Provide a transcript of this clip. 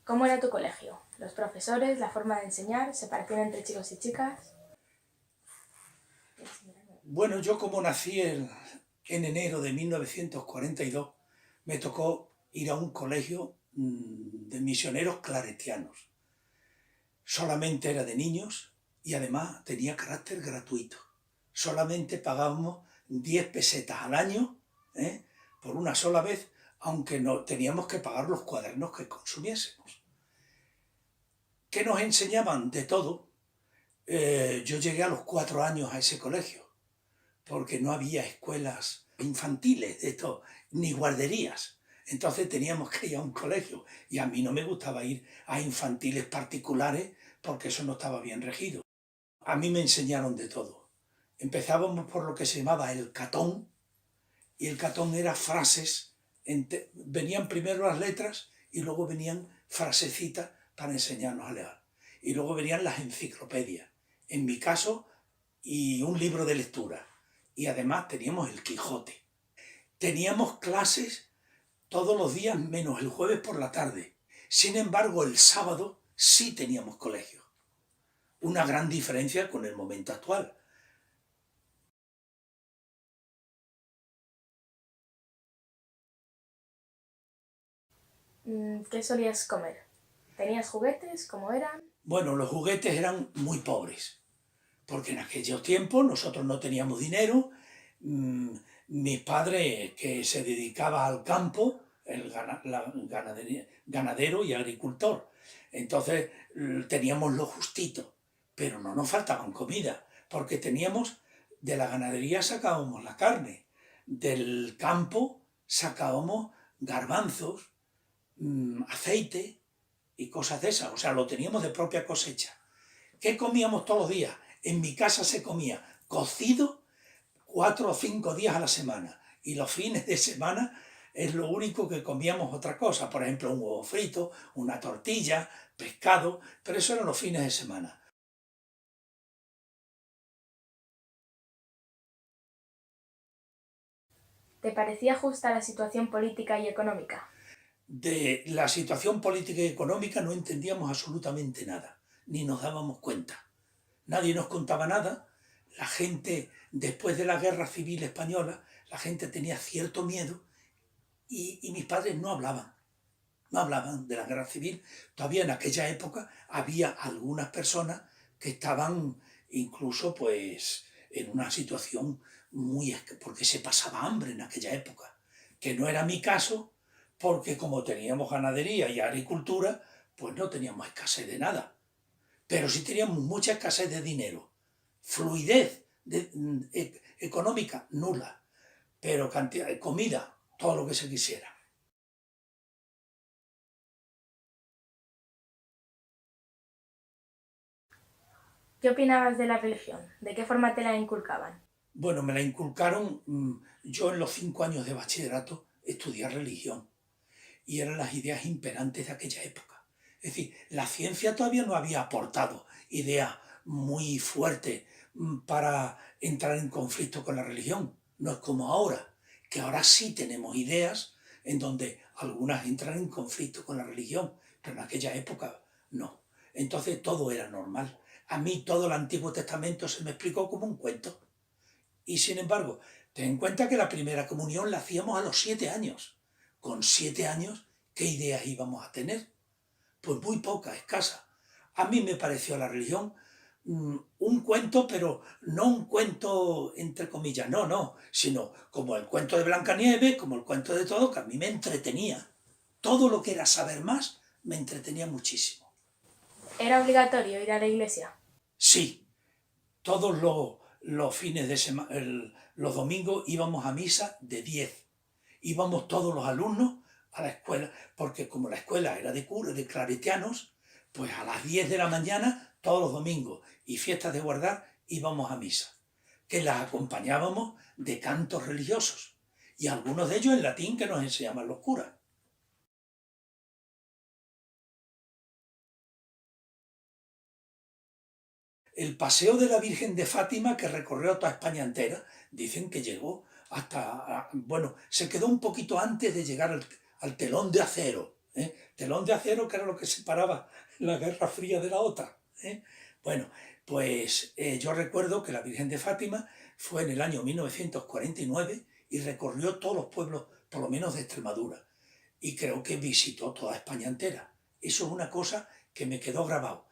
¿Cómo era tu colegio? ¿Los profesores, la forma de enseñar, separación entre chicos y chicas? Bueno, yo como nací en enero de 1942, me tocó ir a un colegio de misioneros claretianos. Solamente era de niños y además tenía carácter gratuito. Solamente pagábamos 10 pesetas al año, ¿eh? Por una sola vez, aunque no teníamos que pagar los cuadernos que consumiésemos. ¿Qué nos enseñaban? De todo. Yo llegué a los 4 años a ese colegio, porque no había escuelas infantiles de esto, ni guarderías. Entonces teníamos que ir a un colegio y a mí no me gustaba ir a infantiles particulares porque eso no estaba bien regido. A mí me enseñaron de todo. Empezábamos por lo que se llamaba el catón, y el catón era frases, venían primero las letras y luego venían frasecitas para enseñarnos a leer. Y luego venían las enciclopedias, en mi caso, y un libro de lectura. Y además teníamos el Quijote. Teníamos clases todos los días menos el jueves por la tarde. Sin embargo, el sábado sí teníamos colegio. Una gran diferencia con el momento actual. ¿Qué solías comer? ¿Tenías juguetes? ¿Cómo eran? Bueno, los juguetes eran muy pobres, porque en aquellos tiempos nosotros no teníamos dinero. Mi padre, que se dedicaba al campo, ganadero y agricultor, entonces teníamos lo justito, pero no nos faltaban comida, porque teníamos, de la ganadería sacábamos la carne, del campo sacábamos garbanzos, aceite y cosas de esas, o sea, lo teníamos de propia cosecha. ¿Qué comíamos todos los días? En mi casa se comía cocido 4 o 5 días a la semana, y los fines de semana es lo único que comíamos otra cosa, por ejemplo un huevo frito, una tortilla, pescado, pero eso eran los fines de semana. ¿Te parecía justa la situación política y económica? De la situación política y económica no entendíamos absolutamente nada, ni nos dábamos cuenta. Nadie nos contaba nada. La gente, después de la Guerra Civil Española, la gente tenía cierto miedo, y mis padres no hablaban de la guerra civil. Todavía en aquella época había algunas personas que estaban incluso pues en una situación porque se pasaba hambre en aquella época, que no era mi caso, porque como teníamos ganadería y agricultura, pues no teníamos escasez de nada, pero sí teníamos mucha escasez de dinero, fluidez económica nula, pero cantidad de comida, todo lo que se quisiera. ¿Qué opinabas de la religión? ¿De qué forma te la inculcaban? Bueno, me la inculcaron, yo en los 5 años de bachillerato estudié religión, y eran las ideas imperantes de aquella época. Es decir, la ciencia todavía no había aportado ideas muy fuertes para entrar en conflicto con la religión. No es como ahora, que ahora sí tenemos ideas en donde algunas entran en conflicto con la religión, pero en aquella época no. Entonces todo era normal. A mí todo el Antiguo Testamento se me explicó como un cuento. Y sin embargo, ten en cuenta que la primera comunión la hacíamos a los 7 años. Con 7 años, ¿qué ideas íbamos a tener? Pues muy pocas, escasas. A mí me pareció la religión un cuento, pero no un cuento entre comillas, no, no, sino como el cuento de Blancanieves, como el cuento de todo, que a mí me entretenía. Todo lo que era saber más me entretenía muchísimo. ¿Era obligatorio ir a la iglesia? Sí, todos los fines de semana, los domingos íbamos a misa de 10. Íbamos todos los alumnos a la escuela, porque como la escuela era de cura, de claretianos, pues a las 10 de la mañana, todos los domingos y fiestas de guardar, íbamos a misa, que las acompañábamos de cantos religiosos, y algunos de ellos en latín que nos enseñaban los curas. El paseo de la Virgen de Fátima, que recorrió toda España entera, dicen que llegó hasta, bueno, se quedó un poquito antes de llegar al telón de acero, Telón de acero, que era lo que separaba la Guerra Fría de la otra. Bueno, pues yo recuerdo que la Virgen de Fátima fue en el año 1949 y recorrió todos los pueblos, por lo menos de Extremadura, y creo que visitó toda España entera. Eso es una cosa que me quedó grabado.